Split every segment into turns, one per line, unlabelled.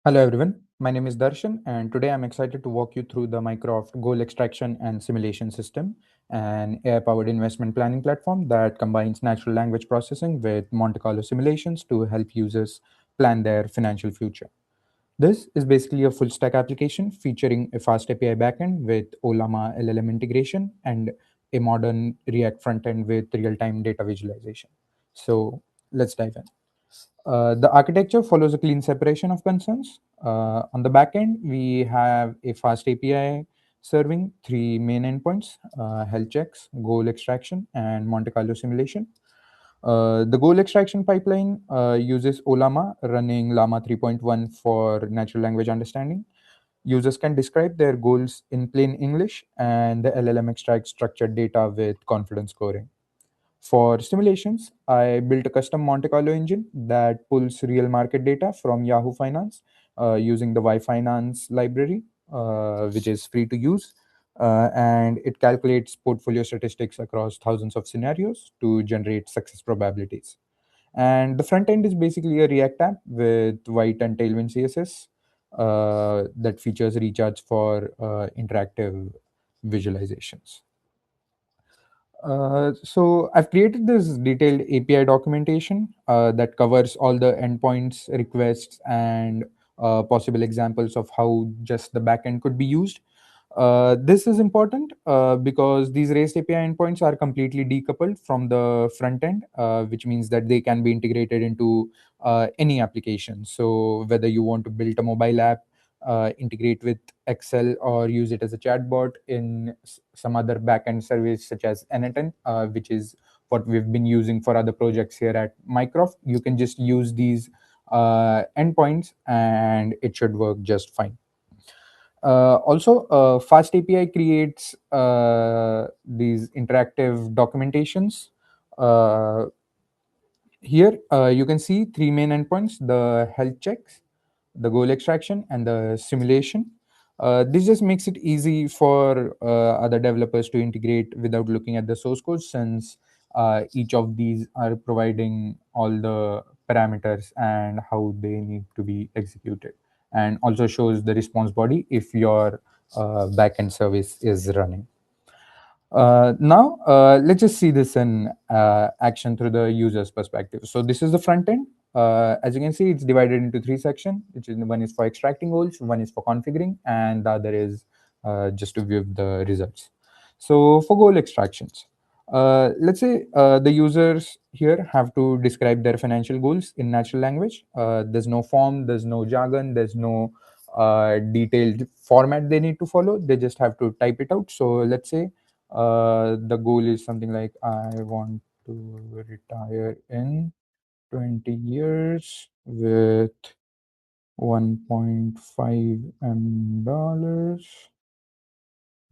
Hello everyone, my name is Darshan and today I'm excited to walk you through the Mycroft Goal Extraction and Simulation System, an AI-powered investment planning platform that combines natural language processing with Monte Carlo simulations to help users plan their financial future. This is basically a full stack application featuring a fast API backend with Olama LLM integration and a modern React frontend with real-time data visualization. So let's dive in. The architecture follows a clean separation of concerns. On the back end, we have a fast API serving three main endpoints: health checks, goal extraction, and Monte Carlo simulation. The goal extraction pipeline uses Olama, running Llama 3.1 for natural language understanding. Users can describe their goals in plain English, and the LLM extracts structured data with confidence scoring. For simulations, I built a custom Monte Carlo engine that pulls real market data from Yahoo Finance using the Y Finance library, which is free to use. And it calculates portfolio statistics across thousands of scenarios to generate success probabilities. And the front end is basically a React app with white and Tailwind CSS that features recharge for interactive visualizations. So I've created this detailed API documentation that covers all the endpoints, requests, and possible examples of how just the backend could be used. This is important because these REST API endpoints are completely decoupled from the front end, which means that they can be integrated into any application. So whether you want to build a mobile app, integrate with Excel, or use it as a chatbot in some other backend service such as Anatan, which is what we've been using for other projects here at Mycroft. You can just use these endpoints and it should work just fine. Also, Fast API creates these interactive documentations. Uh, Here, you can see three main endpoints: the health checks, the goal extraction, and the simulation. This just makes it easy for other developers to integrate without looking at the source code, since each of these are providing all the parameters and how they need to be executed, and also shows the response body if your backend service is running. Now, let's just see this in action through the user's perspective. So this is the front end. As you can see, it's divided into three sections, which is one is for extracting goals, one is for configuring, and the other is just to view the results. So for goal extractions, let's say the users here have to describe their financial goals in natural language. There's no form, there's no jargon, there's no detailed format they need to follow. They just have to type it out. So let's say the goal is something like I want to retire in 20 years with 1.5 M dollars,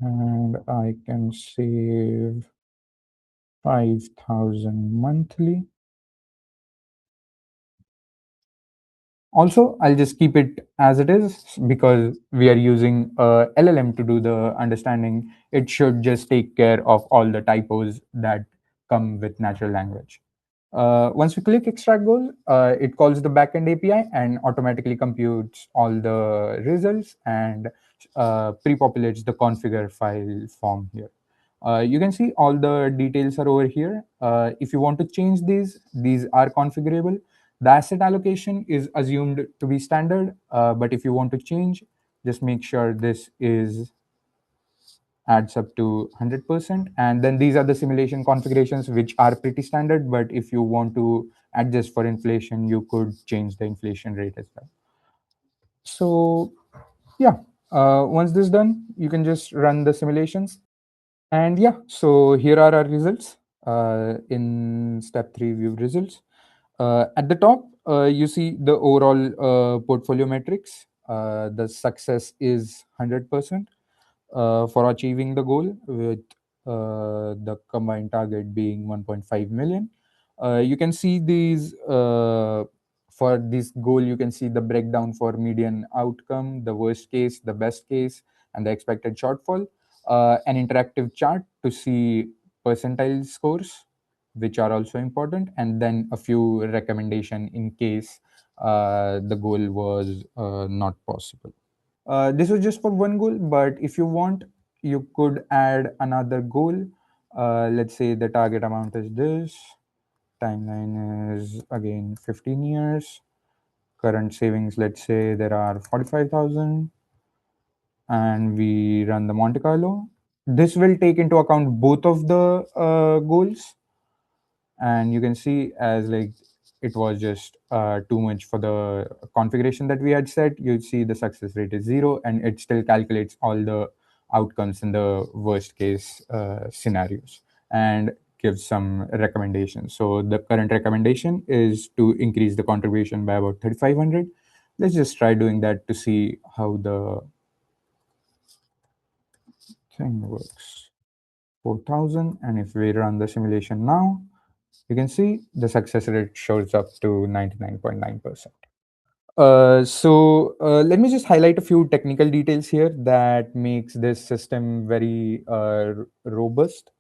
and I can save 5,000 monthly. Also, I'll just keep it as it is because we are using LLM to do the understanding. It should just take care of all the typos that come with natural language. Once we click extract goal, it calls the backend API and automatically computes all the results and pre-populates the configure file form here. You can see all the details are over here. If you want to change these are configurable. The asset allocation is assumed to be standard, but if you want to change, just make sure this is adds up to 100%. And then these are the simulation configurations, which are pretty standard, but if you want to adjust for inflation, you could change the inflation rate as well. So yeah, once this is done, you can just run the simulations. And yeah, so here are our results. In step 3 view results, at the top you see the overall portfolio metrics. The success is 100% for achieving the goal, with the combined target being 1.5 million. You can see these for this goal, you can see the breakdown for median outcome, the worst case, the best case, and the expected shortfall. An interactive chart to see percentile scores, which are also important, and then a few recommendation in case the goal was not possible. This was just for one goal, but if you want, you could add another goal. Let's say the target amount is this, timeline is again 15 years, current savings, let's say there are 45,000, and we run the Monte Carlo. This will take into account both of the goals, and you can see as like it was just too much for the configuration that we had set. You see the success rate is 0, and it still calculates all the outcomes in the worst case scenarios and gives some recommendations. So the current recommendation is to increase the contribution by about 3,500. Let's just try doing that to see how the thing works. 4,000, and if we run the simulation now, you can see the success rate shows up to 99.9%. Let me just highlight a few technical details here that makes this system very robust.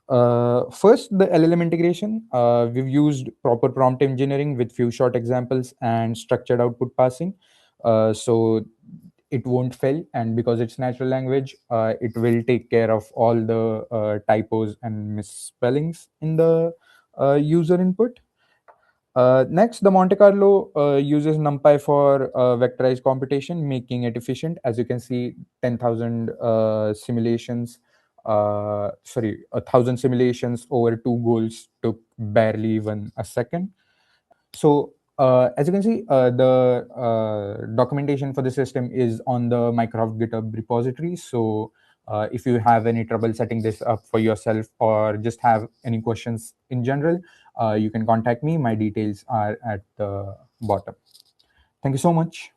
First, the LLM integration. We've used proper prompt engineering with few short examples and structured output passing. So it won't fail, and because it's natural language, it will take care of all the typos and misspellings in the user input. Next, the Monte Carlo uses NumPy for vectorized computation, making it efficient. As you can see, 10,000 simulations, 1,000 simulations over two goals took barely even a second. So as you can see, the documentation for the system is on the Microsoft GitHub repository. So if you have any trouble setting this up for yourself or just have any questions in general, you can contact me. My details are at the bottom. Thank you so much.